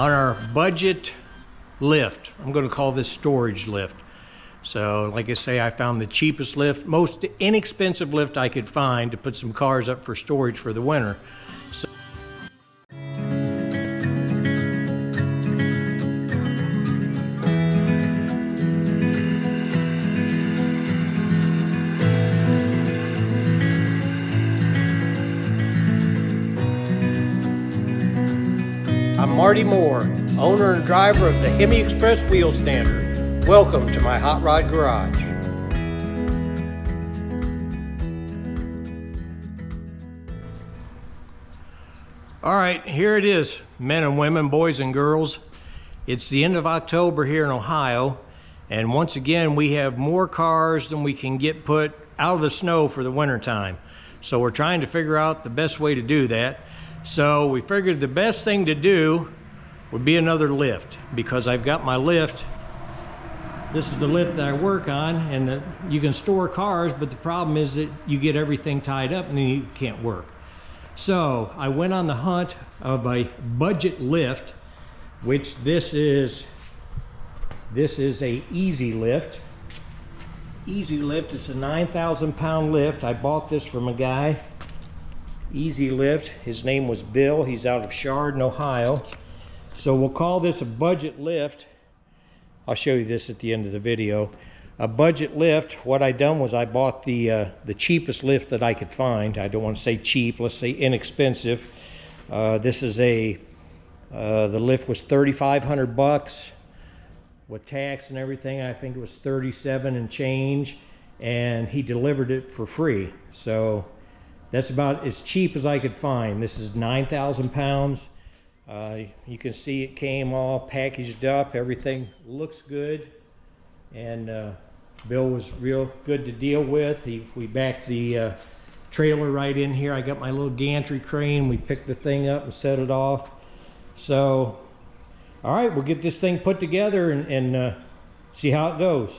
on our budget lift. I'm going to call this storage lift. So like I say, I found the cheapest lift, most inexpensive lift I could find to put some cars up for storage for the winter. So I'm Marty Moore, owner and driver of the Hemi Express Wheel Stander. Welcome to my hot rod garage. All right, here it is, men and women, boys and girls. It's the end of October here in Ohio, and once again we have more cars than we can get put out of the snow for the winter time. So we're trying to figure out the best way to do that. So we figured the best thing to do would be another lift, because I've got my lift. This is the lift that I work on, and you can store cars, but the problem is that you get everything tied up and then you can't work. So I went on the hunt of a budget lift, which this is a Easy Lift. Easy Lift, it's a 9,000 pound lift. I bought this from a guy. Easy Lift, his name was Bill. He's out of Chardon, Ohio. So we'll call this a budget lift. I'll show you this at the end of the video. A budget lift, what I done was I bought the cheapest lift that I could find. I don't want to say cheap, let's say inexpensive. This is the lift was 3,500 bucks with tax and everything. I think it was 37 and change, and he delivered it for free. So that's about as cheap as I could find. This is 9,000 pounds. You can see it came all packaged up. Everything looks good. And Bill was real good to deal with. We backed the trailer right in here. I got my little gantry crane. We picked the thing up and set it off. So, all right, we'll get this thing put together and see how it goes.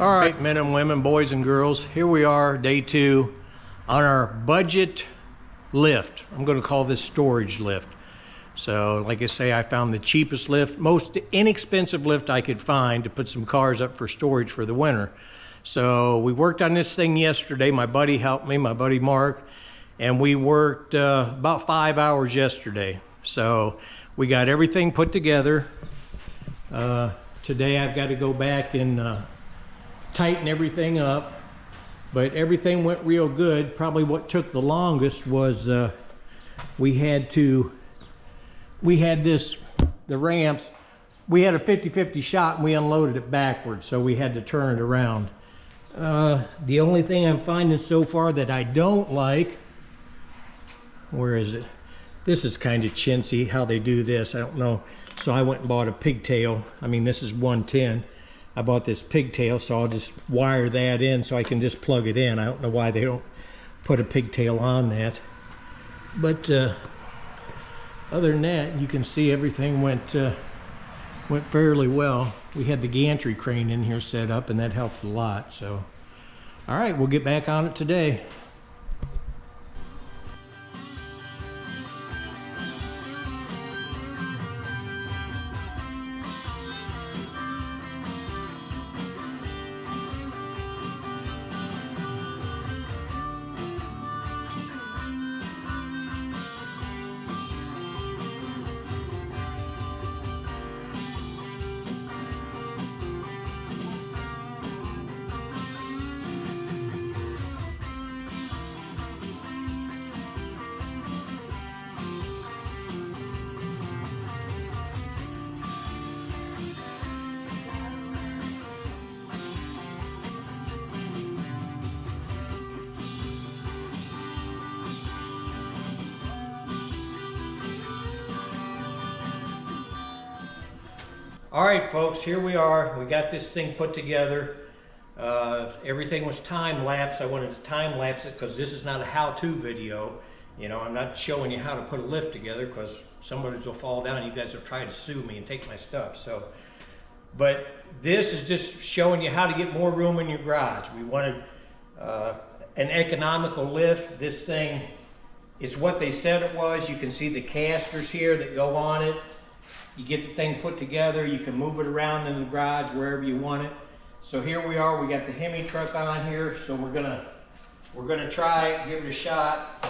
All right, men and women, boys and girls, here we are, day 2 on our budget lift. I'm going to call this storage lift. So like I say, I found the cheapest lift, most inexpensive lift I could find to put some cars up for storage for the winter. So we worked on this thing yesterday. My buddy helped me, my buddy Mark, and we worked about 5 hours yesterday. So we got everything put together. Today I've got to go back and tighten everything up, but everything went real good. Probably what took the longest was we had the ramps, we had a 50-50 shot and we unloaded it backwards, so we had to turn it around. The only thing I'm finding so far that I don't like, where is it? This is kind of chintzy how they do this, I don't know. So I went and bought a pigtail. I mean, this is 110. I bought this pigtail, so I'll just wire that in so I can just plug it in. I don't know why they don't put a pigtail on that. But other than that, you can see everything went fairly well. We had the gantry crane in here set up, and that helped a lot. So, all right, we'll get back on it today. All right, folks, here we are. We got this thing put together. Everything was time-lapse. I wanted to time-lapse it because this is not a how-to video. You know, I'm not showing you how to put a lift together because somebody will fall down and you guys will try to sue me and take my stuff. So, but this is just showing you how to get more room in your garage. We wanted an economical lift. This thing is what they said it was. You can see the casters here that go on it. You get the thing put together. You can move it around in the garage wherever you want it. So here we are. We got the Hemi truck on here. So we're gonna try it, give it a shot.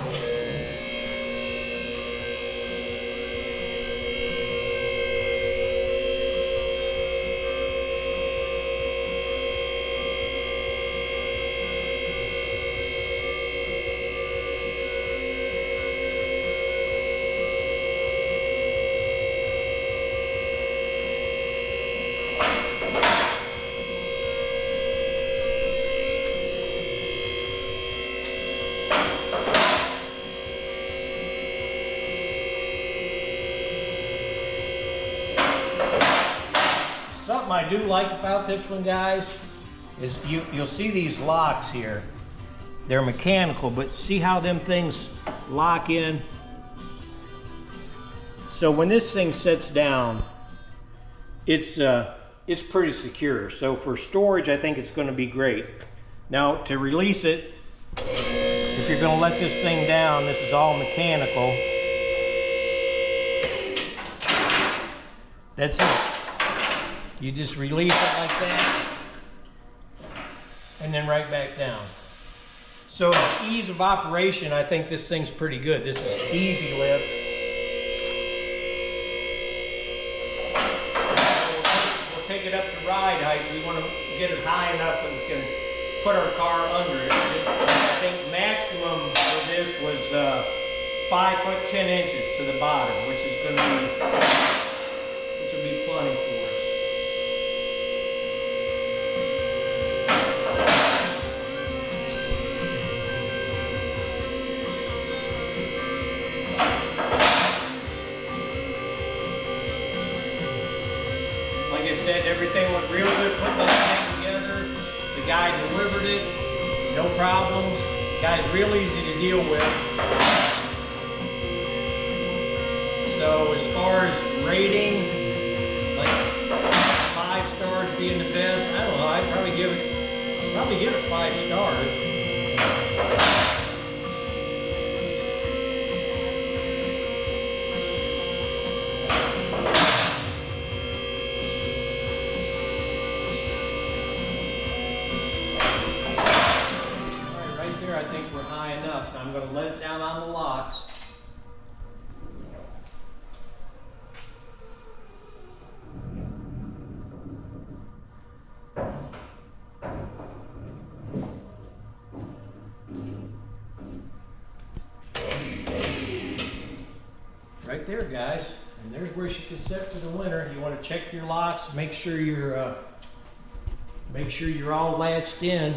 Something I do like about this one, guys, is you'll see these locks here. They're mechanical, but see how them things lock in? So when this thing sits down, it's pretty secure. So for storage, I think it's going to be great. Now to release it, if you're going to let this thing down, this is all mechanical. That's it. You just release it like that, and then right back down. So ease of operation, I think this thing's pretty good. This is easy lift. We'll take it up to ride height. We want to get it high enough that we can put our car under it. I think maximum for this was 5 foot 10 inches to the bottom, which will be plenty for us. Like I said, everything went real good putting this thing together. The guy delivered it, no problems. The guy's real easy to deal with. So as far as rating, like 5 stars being the best, I don't know, I'd probably give it 5 stars. I think we're high enough. Now I'm going to let it down on the locks. Right there, guys. And there's where she can sit for the winter. You want to check your locks, make sure you're all latched in.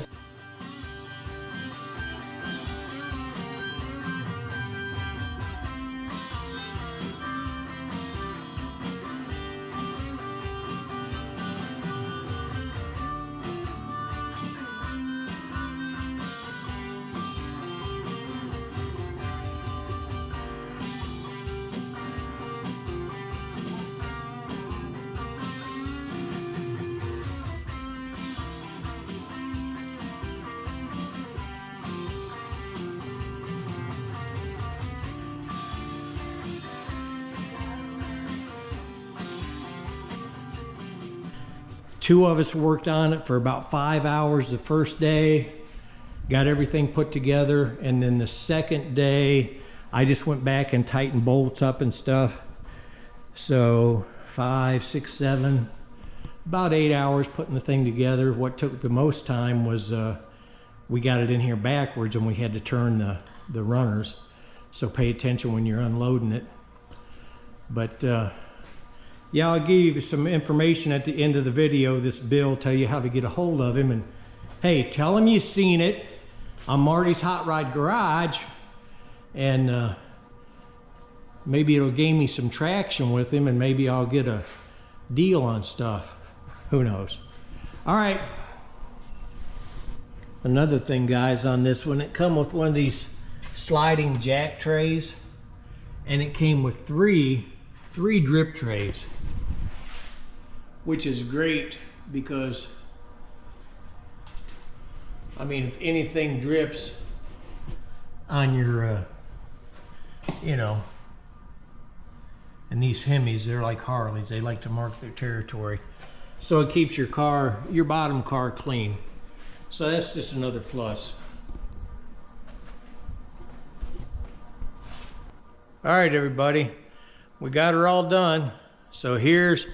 Two of us worked on it for about 5 hours the first day, got everything put together, and then the second day I just went back and tightened bolts up and stuff. So 5, 6, 7, about 8 hours putting the thing together. What took the most time was we got it in here backwards and we had to turn the runners. So pay attention when you're unloading it. But yeah, I'll give you some information at the end of the video. This Bill tell you how to get a hold of him, and hey, tell him you've seen it on Marty's Hot Rod Garage, and maybe it'll gain me some traction with him, and maybe I'll get a deal on stuff. Who knows? All right. Another thing, guys, on this one, it come with one of these sliding jack trays, and it came with three drip trays, which is great because, I mean, if anything drips on your, you know, and these Hemis, they're like Harleys. They like to mark their territory. So it keeps your car, your bottom car, clean. So that's just another plus. All right, everybody, we got her all done. So here's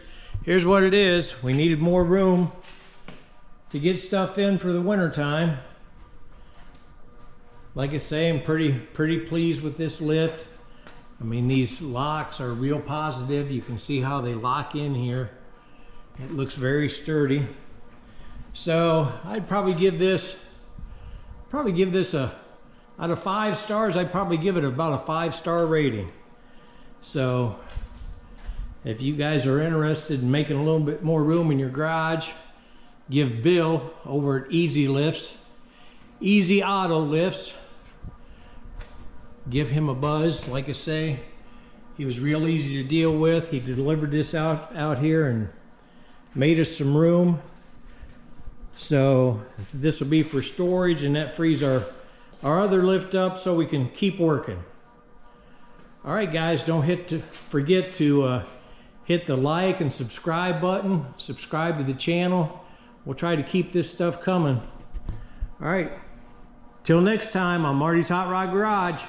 what it is. We needed more room to get stuff in for the winter time. Like I say, I'm pretty pleased with this lift. I mean, these locks are real positive. You can see how they lock in here. It looks very sturdy. So I'd probably give this a, out of 5 stars, I'd probably give it about a 5-star rating. So if you guys are interested in making a little bit more room in your garage, give Bill over at Easy Lifts, Easy Auto Lifts, give him a buzz. Like I say, he was real easy to deal with. He delivered this out here and made us some room. So this will be for storage, and that frees our other lift up so we can keep working. All right, guys, don't forget to hit the like and subscribe button. Subscribe to the channel. We'll try to keep this stuff coming. All right, till next time, I'm Marty's Hot Rod Garage.